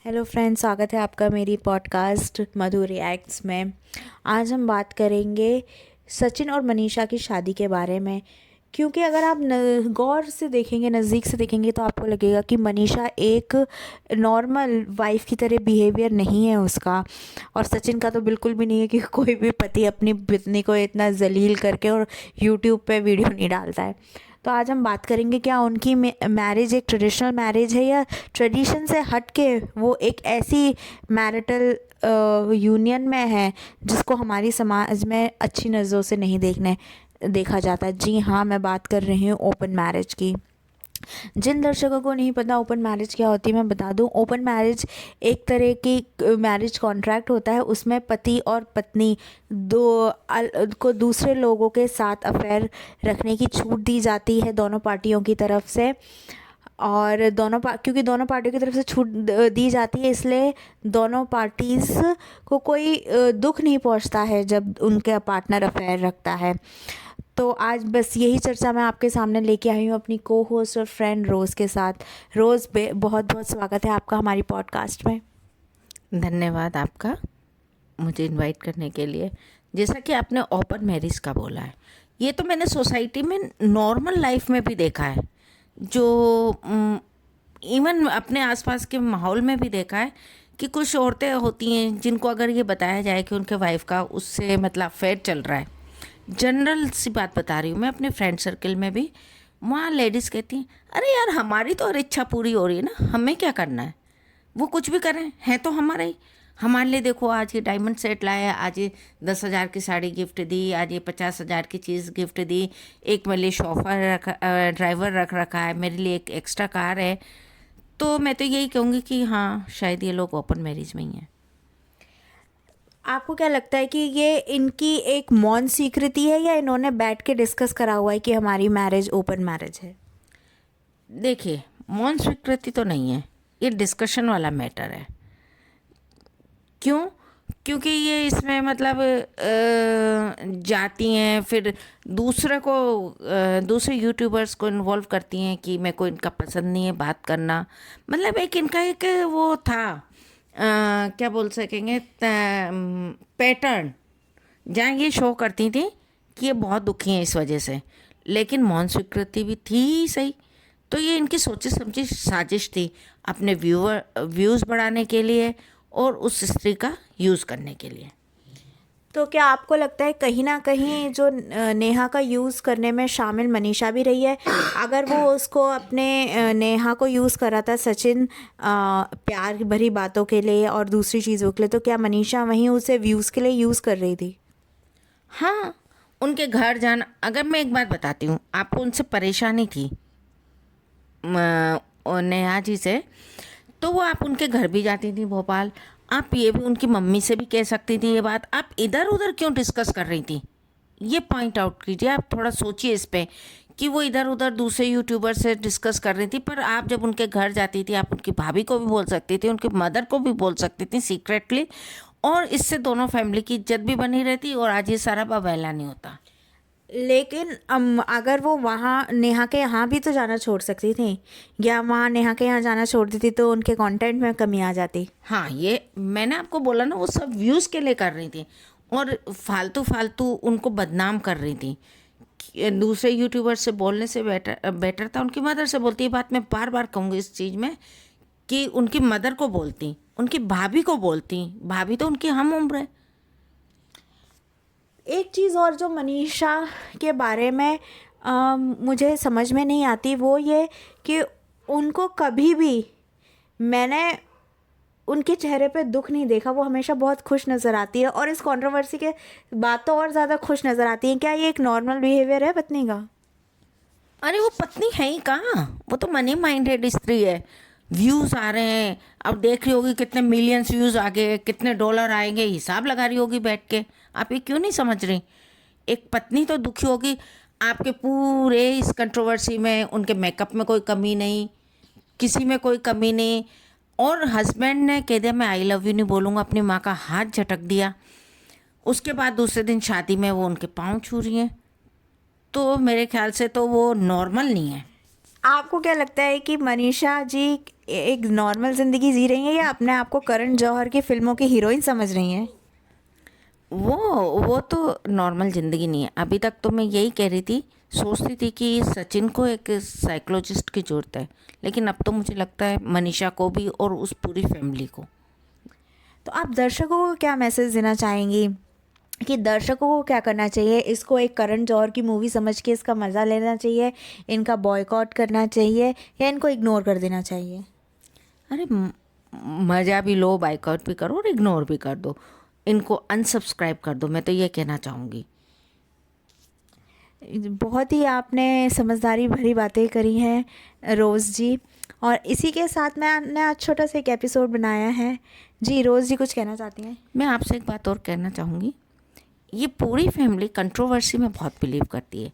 Hello friends, स्वागत है आपका मेरी पॉडकास्ट मधु रिएक्ट्स में। आज हम बात करेंगे सचिन और मनीषा की शादी के बारे में। क्योंकि अगर आप गौर से देखेंगे, नज़दीक से देखेंगे, तो आपको लगेगा कि मनीषा एक नॉर्मल वाइफ की तरह बिहेवियर नहीं है उसका, और सचिन का तो बिल्कुल भी नहीं है कि कोई भी पति अपनी पत्नी को इतना जलील करके और यूट्यूब पे वीडियो नहीं डालता है। तो आज हम बात करेंगे क्या उनकी मैरिज एक ट्रेडिशनल मैरिज है, या ट्रेडिशन से हट के वो एक ऐसी मैरिटल यूनियन में है जिसको हमारी समाज में अच्छी नज़रों से नहीं देखा जाता। जी हाँ, मैं बात कर रही हूँ ओपन मैरिज की। जिन दर्शकों को नहीं पता ओपन मैरिज क्या होती है, मैं बता दूं। ओपन मैरिज एक तरह की मैरिज कॉन्ट्रैक्ट होता है। उसमें पति और पत्नी को दूसरे लोगों के साथ अफेयर रखने की छूट दी जाती है दोनों पार्टियों की तरफ से। और क्योंकि दोनों पार्टियों की तरफ से छूट दी जाती है, इसलिए दोनों पार्टीज़ को कोई दुख नहीं पहुंचता है जब उनका पार्टनर अफेयर रखता है। तो आज बस यही चर्चा मैं आपके सामने लेके आई हूँ अपनी को होस्ट और फ्रेंड रोज़ के साथ। रोज़, बहुत बहुत स्वागत है आपका हमारी पॉडकास्ट में। धन्यवाद आपका मुझे इनवाइट करने के लिए। जैसा कि आपने ओपन मैरिज का बोला है, ये तो मैंने सोसाइटी में नॉर्मल लाइफ में भी देखा है, जो इवन अपने आसपास के माहौल में भी देखा है कि कुछ औरतें होती हैं जिनको अगर ये बताया जाए कि उनके वाइफ का उससे मतलब अफेयर चल रहा है, जनरल सी बात बता रही हूँ मैं, अपने फ्रेंड सर्कल में भी, वहाँ लेडीज़ कहती हैं अरे यार हमारी तो हर इच्छा पूरी हो रही है ना, हमें क्या करना है, वो कुछ भी करें, है तो हमारा ही। हमारे लिए देखो आज ये डायमंड सेट लाया, आज ये 10,000 की साड़ी गिफ्ट दी, आज ये 50,000 की चीज़ गिफ्ट दी, एक मेरे लिए शोफर ड्राइवर रख रखा है, मेरे लिए एक एक्स्ट्रा कार है। तो मैं तो यही कहूँगी कि हाँ, शायद ये लोग ओपन मैरिज में ही हैं। आपको क्या लगता है कि ये इनकी एक मौन स्वीकृति है, या इन्होंने बैठ के डिस्कस करा हुआ है कि हमारी मैरिज ओपन मैरिज है? देखिए, मौन स्वीकृति तो नहीं है, ये डिस्कशन वाला मैटर है। क्यों? क्योंकि ये इसमें मतलब जाती हैं, फिर दूसरे यूट्यूबर्स को इन्वॉल्व करती हैं कि मेरे को इनका पसंद नहीं है बात करना। मतलब एक इनका एक वो था, क्या बोल सकेंगे, पैटर्न, जहाँ ये शो करती थी कि ये बहुत दुखी हैं इस वजह से, लेकिन मौन स्वीकृति भी थी ही सही। तो ये इनकी सोची समझी साजिश थी, अपने व्यूज़ बढ़ाने के लिए और उस स्त्री का यूज़ करने के लिए। तो क्या आपको लगता है कहीं ना कहीं जो नेहा का यूज़ करने में शामिल मनीषा भी रही है? अगर वो उसको अपने नेहा को यूज़ करा था सचिन प्यार भरी बातों के लिए और दूसरी चीज़ों के लिए, तो क्या मनीषा वहीं उसे व्यूज़ के लिए यूज़ कर रही थी? हाँ, उनके घर जाना, अगर मैं एक बात बताती हूँ आपको, उनसे परेशानी थी नेहा जी से, तो वो आप उनके घर भी जाती थी भोपाल, आप ये भी उनकी मम्मी से भी कह सकती थी ये बात, आप इधर उधर क्यों डिस्कस कर रही थी, ये पॉइंट आउट कीजिए। आप थोड़ा सोचिए इस पे कि वो इधर उधर दूसरे यूट्यूबर से डिस्कस कर रही थी, पर आप जब उनके घर जाती थी आप उनकी भाभी को भी बोल सकती थी, उनकी मदर को भी बोल सकती थी सीक्रेटली, और इससे दोनों फैमिली की इज्जत भी बनी रहती और आज ये सारा बवाला नहीं होता। लेकिन अगर वो वहाँ नेहा के यहाँ भी तो जाना छोड़ सकती थी, या वहाँ नेहा के यहाँ जाना छोड़ देती तो उनके कंटेंट में कमी आ जाती। हाँ, ये मैंने आपको बोला ना, वो सब व्यूज़ के लिए कर रही थी और फालतू फालतू उनको बदनाम कर रही थी। दूसरे यूट्यूबर से बोलने से बेटर था उनकी मदर से बोलती। ये बात मैं बार बार कहूँगी इस चीज़ में कि उनकी मदर को बोलती, उनकी भाभी को बोलती, भाभी तो उनकी हम उम्र है। एक चीज़ और जो मनीषा के बारे में मुझे समझ में नहीं आती, वो ये कि उनको कभी भी मैंने उनके चेहरे पे दुख नहीं देखा। वो हमेशा बहुत खुश नज़र आती है, और इस कंट्रोवर्सी के बाद तो और ज़्यादा खुश नज़र आती है। क्या ये एक नॉर्मल बिहेवियर है पत्नी का? अरे वो पत्नी है ही कहाँ, वो तो मनी माइंडेड स्त्री है। व्यूज़ आ रहे हैं, अब देख रही होगी कितने मिलियंस व्यूज़ आ गए, कितने डॉलर आएंगे, हिसाब लगा रही होगी बैठ के। आप ये क्यों नहीं समझ रही? एक पत्नी तो दुखी होगी। आपके पूरे इस कंट्रोवर्सी में उनके मेकअप में कोई कमी नहीं, किसी में कोई कमी नहीं, और हस्बैंड ने कह दिया मैं आई लव यू नहीं बोलूँगा, अपनी माँ का हाथ झटक दिया। उसके बाद दूसरे दिन शादी में वो उनके पाँव छू रही हैं। तो मेरे ख्याल से तो वो नॉर्मल नहीं है। आपको क्या लगता है कि मनीषा जी एक नॉर्मल ज़िंदगी जी रही हैं या अपने आप को करण जौहर की फिल्मों की हीरोइन समझ रही हैं? वो तो नॉर्मल ज़िंदगी नहीं है। अभी तक तो मैं यही कह रही थी, सोचती थी कि सचिन को एक साइकोलॉजिस्ट की ज़रूरत है, लेकिन अब तो मुझे लगता है मनीषा को भी और उस पूरी फैमिली को। तो आप दर्शकों को क्या मैसेज देना चाहेंगी कि दर्शकों को क्या करना चाहिए? इसको एक करण जौहर की मूवी समझ के इसका मज़ा लेना चाहिए, इनका बॉयकॉट करना चाहिए या इनको इग्नोर कर देना चाहिए? अरे मज़ा भी लो, बाइकआउट भी करो और इग्नोर भी कर दो, इनको अनसब्सक्राइब कर दो, मैं तो ये कहना चाहूँगी। बहुत ही आपने समझदारी भरी बातें करी हैं रोज़ जी, और इसी के साथ मैंने आज छोटा सा एक एपिसोड बनाया है जी। रोज़ जी कुछ कहना चाहती हैं? मैं आपसे एक बात और कहना चाहूँगी, ये पूरी फैमिली कंट्रोवर्सी में बहुत बिलीव करती है।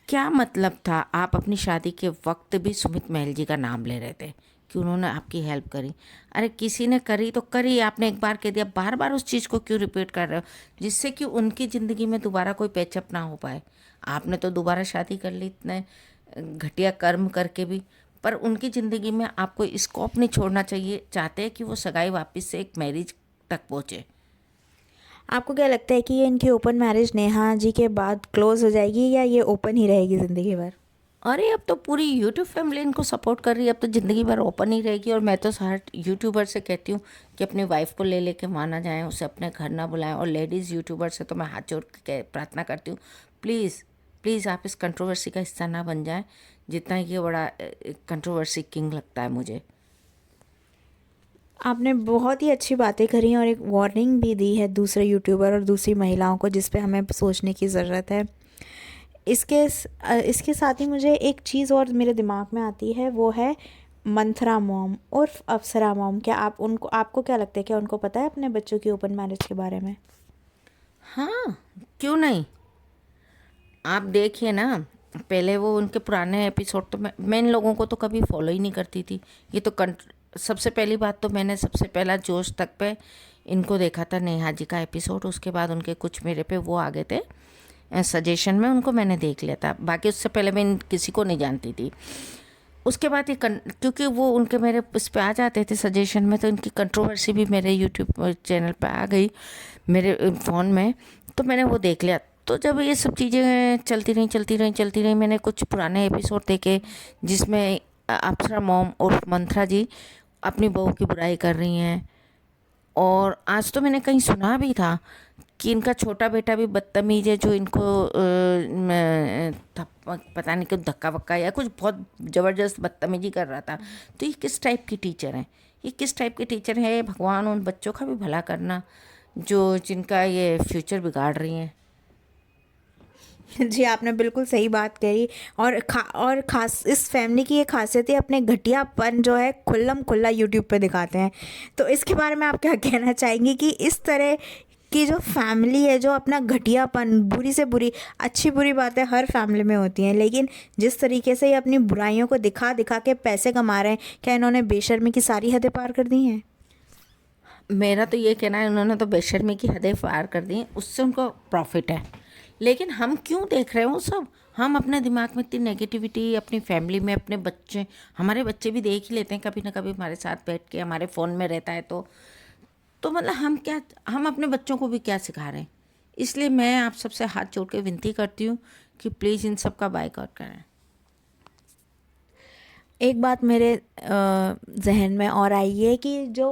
क्या मतलब था आप अपनी शादी के वक्त भी सुमित महल जी का नाम ले रहे थे कि उन्होंने आपकी हेल्प करी? अरे किसी ने करी तो करी, आपने एक बार कह दिया, बार बार उस चीज़ को क्यों रिपीट कर रहे हो, जिससे कि उनकी ज़िंदगी में दोबारा कोई पैचअप ना हो पाए। आपने तो दोबारा शादी कर ली इतने घटिया कर्म करके भी, पर उनकी ज़िंदगी में आपको स्कोप नहीं छोड़ना चाहिए, चाहते हैं कि वो सगाई वापस से एक मैरिज तक पहुँचे। आपको क्या लगता है कि ये इनकी ओपन मैरिज नेहा जी के बाद क्लोज हो जाएगी या ये ओपन ही रहेगी ज़िंदगी भर? अरे अब तो पूरी यूट्यूब फैमिली इनको सपोर्ट कर रही है, अब तो ज़िंदगी भर ओपन ही रहेगी। और मैं तो हर यूट्यूबर से कहती हूँ कि अपनी वाइफ को ले लेके वहाँ ना जाएँ, उसे अपने घर ना बुलाएं। और लेडीज़ यूट्यूबर से तो मैं हाथ जोड़ के प्रार्थना करती हूँ, प्लीज़ प्लीज़ आप इस कंट्रोवर्सी का हिस्सा ना बन जाएं, जितना ये बड़ा कंट्रोवर्सी किंग लगता है मुझे। आपने बहुत ही अच्छी बातें करी और एक वार्निंग भी दी है दूसरे यूट्यूबर और दूसरी महिलाओं को, जिस पे हमें सोचने की ज़रूरत है। इसके साथ ही मुझे एक चीज़ और मेरे दिमाग में आती है, वो है मंथरा मॉम और अप्सरा मॉम। क्या आपको क्या लगता है, क्या उनको पता है अपने बच्चों की ओपन मैरिज के बारे में? हाँ, क्यों नहीं। आप देखिए ना, पहले वो उनके पुराने एपिसोड तो मैं इन लोगों को तो कभी फॉलो ही नहीं करती थी। ये तो सबसे पहली बात तो मैंने सबसे पहला जोश तक पे इनको देखा था नेहा जी का एपिसोड, उसके बाद उनके कुछ मेरे पे वो आ गए थे सजेशन में, उनको मैंने देख लिया था। बाकी उससे पहले मैं किसी को नहीं जानती थी। उसके बाद क्योंकि वो उनके मेरे उस पे आ जाते थे सजेशन में, तो इनकी कंट्रोवर्सी भी मेरे यूट्यूब चैनल पे आ गई मेरे फ़ोन में, तो मैंने वो देख लिया। तो जब ये सब चीज़ें चलती रही, मैंने कुछ पुराने एपिसोड देखे जिसमें अप्सरा मॉम और मंथरा जी अपनी बहू की बुराई कर रही हैं। और आज तो मैंने कहीं सुना भी था कि इनका छोटा बेटा भी बदतमीज है, जो इनको पता नहीं क्यों धक्का वक्का या कुछ बहुत ज़बरदस्त बदतमीजी कर रहा था। तो ये किस टाइप की टीचर हैं, ये किस टाइप के टीचर हैं? भगवान उन बच्चों का भी भला करना जो जिनका ये फ्यूचर बिगाड़ रही हैं। जी, आपने बिल्कुल सही बात कही। और ख़ास इस फैमिली की ये खासियत है, अपने घटियापन जो है खुल्लम खुल्ला यूट्यूब पे दिखाते हैं। तो इसके बारे में आप क्या कहना चाहेंगी कि इस तरह की जो फैमिली है, जो अपना घटियापन, बुरी से बुरी, अच्छी बुरी बातें हर फैमिली में होती हैं, लेकिन जिस तरीके से ये अपनी बुराइयों को दिखा दिखा के पैसे कमा रहे हैं, क्या इन्होंने बेशर्मी की सारी हदें पार कर दी हैं? मेरा तो ये कहना है, उन्होंने तो बेशर्मी की हदें पार कर दी हैं, उससे उनको प्रॉफिट है। लेकिन हम क्यों देख रहे हैं वो सब? हम अपने दिमाग में इतनी नेगेटिविटी अपनी फैमिली में, अपने बच्चे, हमारे बच्चे भी देख ही लेते हैं कभी ना कभी हमारे साथ बैठ के, हमारे फ़ोन में रहता है। तो मतलब हम अपने बच्चों को भी क्या सिखा रहे हैं? इसलिए मैं आप सबसे हाथ जोड़ के विनती करती हूँ कि प्लीज़ इन सब का बाइकआउट करें। एक बात मेरे जहन में और आई है कि जो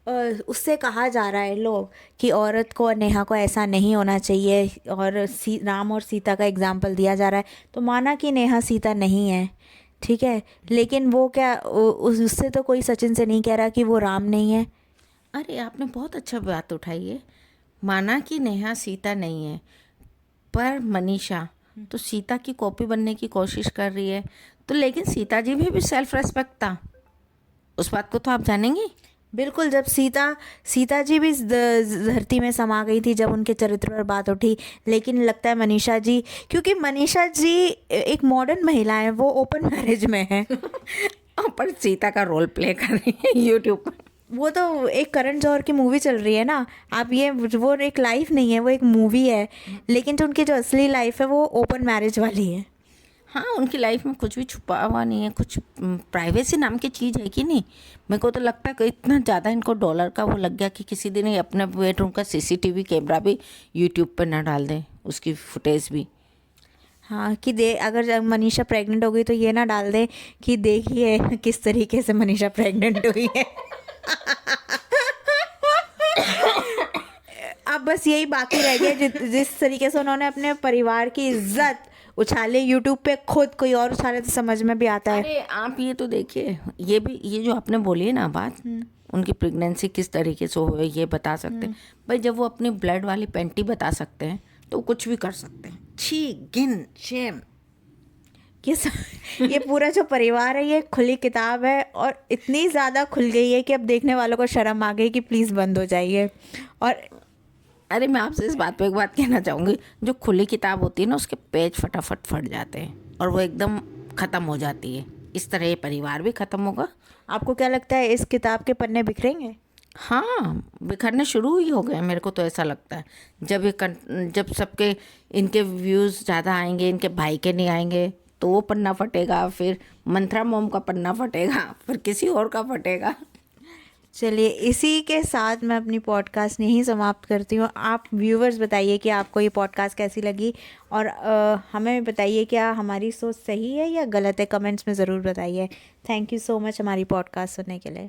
उससे कहा जा रहा है लोग कि औरत को और नेहा को ऐसा नहीं होना चाहिए, और राम और सीता का एग्जाम्पल दिया जा रहा है, तो माना कि नेहा सीता नहीं है, ठीक है, लेकिन वो क्या उससे तो कोई सचिन से नहीं कह रहा कि वो राम नहीं है। अरे आपने बहुत अच्छा बात उठाई है। माना कि नेहा सीता नहीं है, पर मनीषा तो सीता की कॉपी बनने की कोशिश कर रही है। तो लेकिन सीता जी भी सेल्फ रेस्पेक्ट था, उस बात को तो आप जानेंगी। बिल्कुल, जब सीता जी भी धरती में समा गई थी, जब उनके चरित्र पर बात उठी, लेकिन लगता है मनीषा जी, क्योंकि मनीषा जी एक मॉडर्न महिला है, वो ओपन मैरिज में है पर सीता का रोल प्ले कर रही है यूट्यूब पर। वो तो एक करण जौहर की मूवी चल रही है ना, आप ये वो एक लाइफ नहीं है, वो एक मूवी है, लेकिन जो उनकी जो असली लाइफ है वो ओपन मैरिज वाली है। हाँ, उनकी लाइफ में कुछ भी छुपा हुआ नहीं है, कुछ प्राइवेसी नाम की चीज़ है कि नहीं। मेरे को तो लगता है कि इतना ज़्यादा इनको डॉलर का वो लग गया कि किसी दिन ये अपने बेडरूम का सीसीटीवी कैमरा भी यूट्यूब पर ना डाल दें, उसकी फुटेज भी। हाँ कि दे अगर मनीषा प्रेग्नेंट हो गई तो ये ना डाल दे कि देखिए किस तरीके से मनीषा प्रेग्नेंट हुई है। अब बस यही बाकी रह गया जिस तरीके से उन्होंने अपने परिवार की इज्जत उछाले यूट्यूब पे, खुद कोई और उछाले तो समझ में भी आता है। अरे आप ये तो देखिए, ये जो आपने बोली है ना बात, उनकी प्रेगनेंसी किस तरीके से हो ये बता सकते हैं भाई। जब वो अपनी ब्लड वाली पैंटी बता सकते हैं तो कुछ भी कर सकते हैं। छी, गिन, शेम। ये पूरा जो परिवार है ये खुली किताब है, और इतनी ज़्यादा खुल गई है कि अब देखने वालों को शर्म आ गई कि प्लीज़ बंद हो जाइए। और अरे मैं आपसे इस बात पे एक बात कहना चाहूँगी, जो खुली किताब होती है ना उसके पेज फटाफट फट जाते हैं और वो एकदम ख़त्म हो जाती है। इस तरह ये परिवार भी ख़त्म होगा। आपको क्या लगता है इस किताब के पन्ने बिखरेंगे? हाँ, बिखरने शुरू ही हो गए, मेरे को तो ऐसा लगता है। जब सबके इनके व्यूज़ ज़्यादा आएंगे, इनके भाई के नहीं आएंगे, तो वो पन्ना फटेगा, फिर मंत्रा मोम का पन्ना फटेगा, फिर किसी और का फटेगा। चलिए इसी के साथ मैं अपनी पॉडकास्ट यहीं समाप्त करती हूँ। आप व्यूवर्स बताइए कि आपको ये पॉडकास्ट कैसी लगी, और हमें बताइए क्या हमारी सोच सही है या गलत है, कमेंट्स में ज़रूर बताइए। थैंक यू सो मच हमारी पॉडकास्ट सुनने के लिए।